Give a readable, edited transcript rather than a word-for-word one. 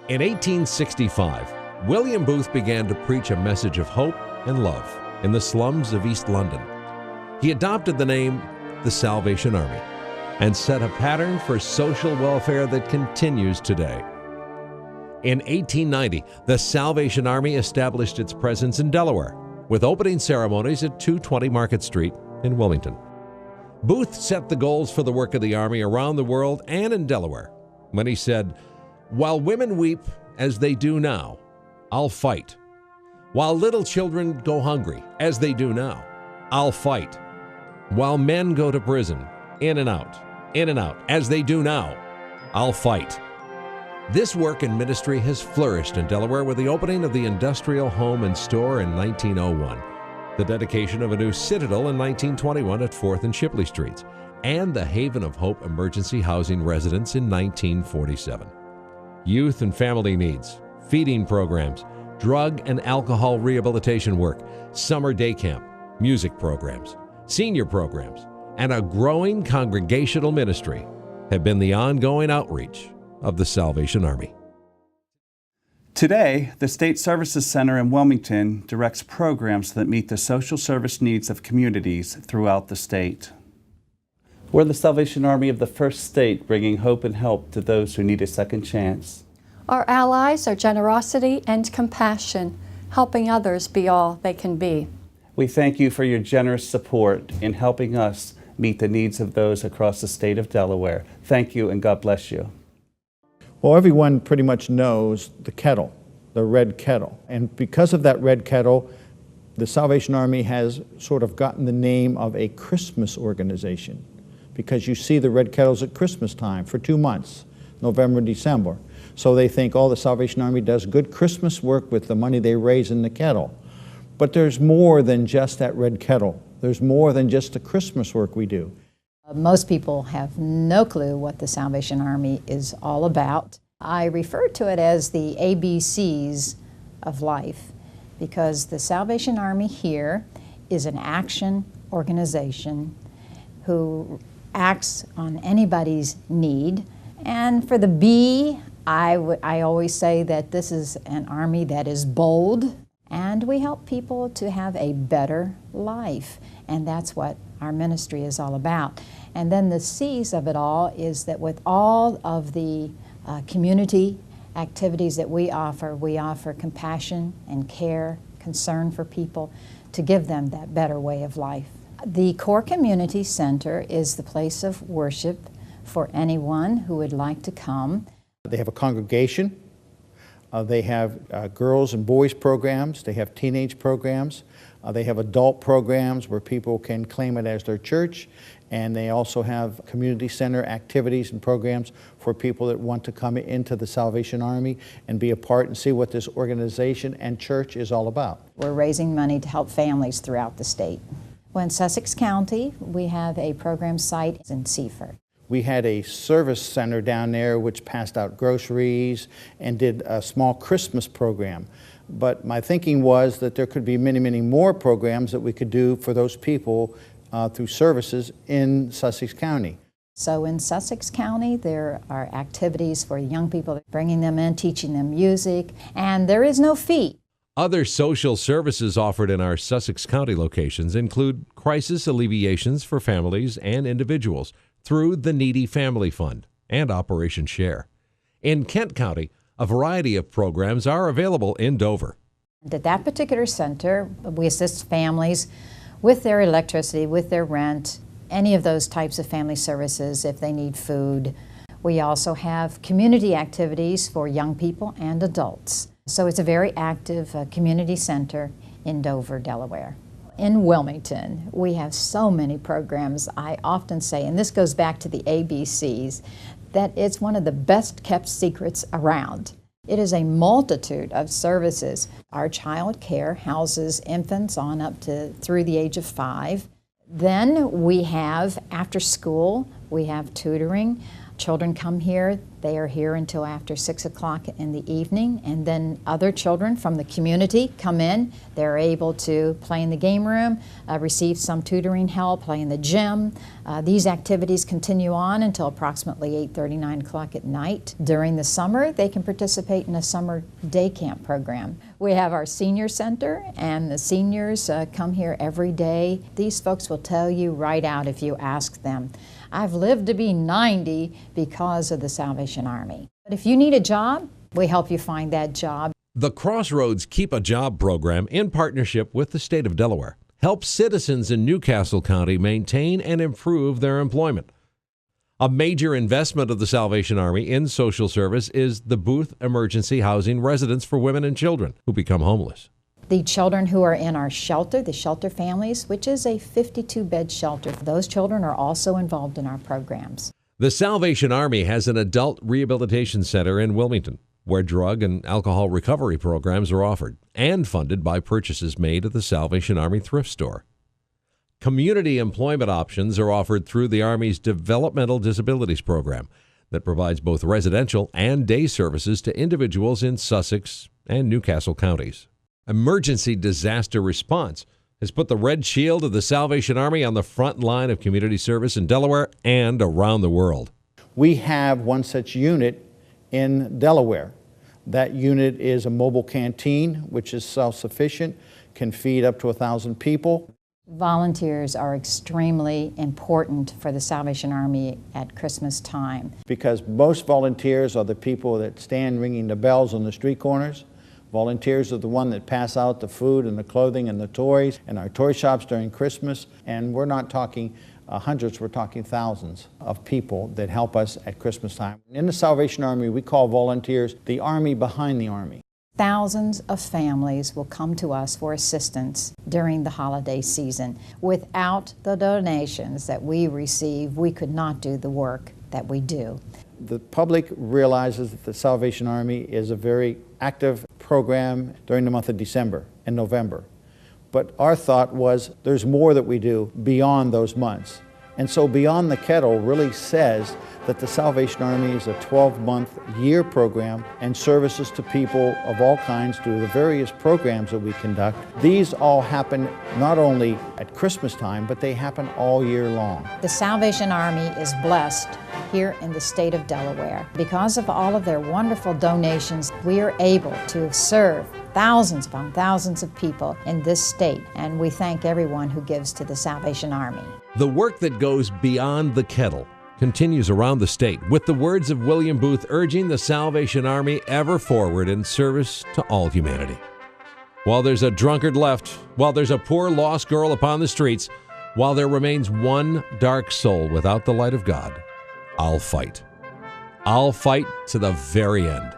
In 1865, William Booth began to preach a message of hope and love in the slums of East London. He adopted the name the Salvation Army and set a pattern for social welfare that continues today. In 1890, the Salvation Army established its presence in Delaware, with opening ceremonies at 220 Market Street in Wilmington. Booth set the goals for the work of the Army around the world and in Delaware when he said, "While women weep as they do now, I'll fight. While little children go hungry as they do now, I'll fight. While men go to prison, in and out, as they do now, I'll fight." This work and ministry has flourished in Delaware with the opening of the Industrial Home and Store in 1901, the dedication of a new Citadel in 1921 at 4th and Shipley Streets, and the Haven of Hope Emergency Housing Residence in 1947. Youth and family needs, feeding programs, drug and alcohol rehabilitation work, summer day camp, music programs, senior programs, and a growing congregational ministry have been the ongoing outreach of the Salvation Army. Today, the State Services Center in Wilmington directs programs that meet the social service needs of communities throughout the state. We're the Salvation Army of the First State, bringing hope and help to those who need a second chance. Our allies are generosity and compassion, helping others be all they can be. We thank you for your generous support in helping us meet the needs of those across the state of Delaware. Thank you and God bless you. Well, everyone pretty much knows the kettle, the red kettle. And because of that red kettle, the Salvation Army has sort of gotten the name of a Christmas organization, because you see the red kettles at Christmas time for 2 months, November and December. So they think, oh, the Salvation Army does good Christmas work with the money they raise in the kettle. But there's more than just that red kettle. There's more than just the Christmas work we do. Most people have no clue what the Salvation Army is all about. I refer to it as the ABCs of life, because the Salvation Army here is an action organization who acts on anybody's need. And for the B, I always say that this is an army that is bold, and we help people to have a better life. And that's what our ministry is all about. And then the C's of it all is that with all of the community activities that we offer compassion and care, concern for people to give them that better way of life. The Core Community Center is the place of worship for anyone who would like to come. They have a congregation. They have girls and boys programs. They have teenage programs. They have adult programs where people can claim it as their church. And they also have community center activities and programs for people that want to come into the Salvation Army and be a part and see what this organization and church is all about. We're raising money to help families throughout the state. Well, in Sussex County, we have a program site in Seaford. We had a service center down there which passed out groceries and did a small Christmas program. But my thinking was that there could be many, many more programs that we could do for those people through services in Sussex County. So in Sussex County, there are activities for young people, bringing them in, teaching them music, and there is no fee. Other social services offered in our Sussex County locations include crisis alleviations for families and individuals through the Needy Family Fund and Operation Share. In Kent County, a variety of programs are available in Dover. At that particular center, we assist families with their electricity, with their rent, any of those types of family services if they need food. We also have community activities for young people and adults. So it's a very active community center in Dover, Delaware. In Wilmington, we have so many programs. I often say, and this goes back to the ABCs, that it's one of the best kept secrets around. It is a multitude of services. Our child care houses infants on up to through the age of 5. Then we have after school, we have tutoring. Children come here They are here until after 6 o'clock in the evening, and then other children from the community come in. They're able to play in the game room, receive some tutoring help, play in the gym. These activities continue on until approximately 8:30, 9 o'clock at night. During the summer, they can participate in a summer day camp program. We have our senior center, and the seniors come here every day. These folks will tell you right out if you ask them, I've lived to be 90 because of the Salvation Army. But if you need a job, we help you find that job. The Crossroads Keep a Job program, in partnership with the state of Delaware, helps citizens in Newcastle County maintain and improve their employment. A major investment of the Salvation Army in social service is the Booth Emergency Housing Residence for women and children who become homeless. The children who are in our shelter, the shelter families, which is a 52-bed shelter, those children are also involved in our programs. The Salvation Army has an adult rehabilitation center in Wilmington, where drug and alcohol recovery programs are offered and funded by purchases made at the Salvation Army thrift store. Community employment options are offered through the Army's Developmental Disabilities Program that provides both residential and day services to individuals in Sussex and Newcastle counties. Emergency disaster response has put the Red Shield of the Salvation Army on the front line of community service in Delaware and around the world. We have one such unit in Delaware. That unit is a mobile canteen, which is self-sufficient, can feed up to 1,000 people. Volunteers are extremely important for the Salvation Army at Christmas time. Because most volunteers are the people that stand ringing the bells on the street corners. Volunteers are the one that pass out the food and the clothing and the toys in our toy shops during Christmas. And we're not talking hundreds, we're talking thousands of people that help us at Christmas time. In the Salvation Army, we call volunteers the army behind the army. Thousands of families will come to us for assistance during the holiday season. Without the donations that we receive, we could not do the work that we do. The public realizes that the Salvation Army is a very active program during the month of December and November. But our thought was there's more that we do beyond those months. And so Beyond the Kettle really says that the Salvation Army is a 12-month year program and services to people of all kinds through the various programs that we conduct. These all happen not only at Christmas time, but they happen all year long. The Salvation Army is blessed here in the state of Delaware. Because of all of their wonderful donations, we are able to serve thousands upon thousands of people in this state, and we thank everyone who gives to the Salvation Army. The work that goes beyond the kettle continues around the state, with the words of William Booth urging the Salvation Army ever forward in service to all humanity. While there's a drunkard left, while there's a poor lost girl upon the streets, while there remains one dark soul without the light of God, I'll fight. I'll fight to the very end.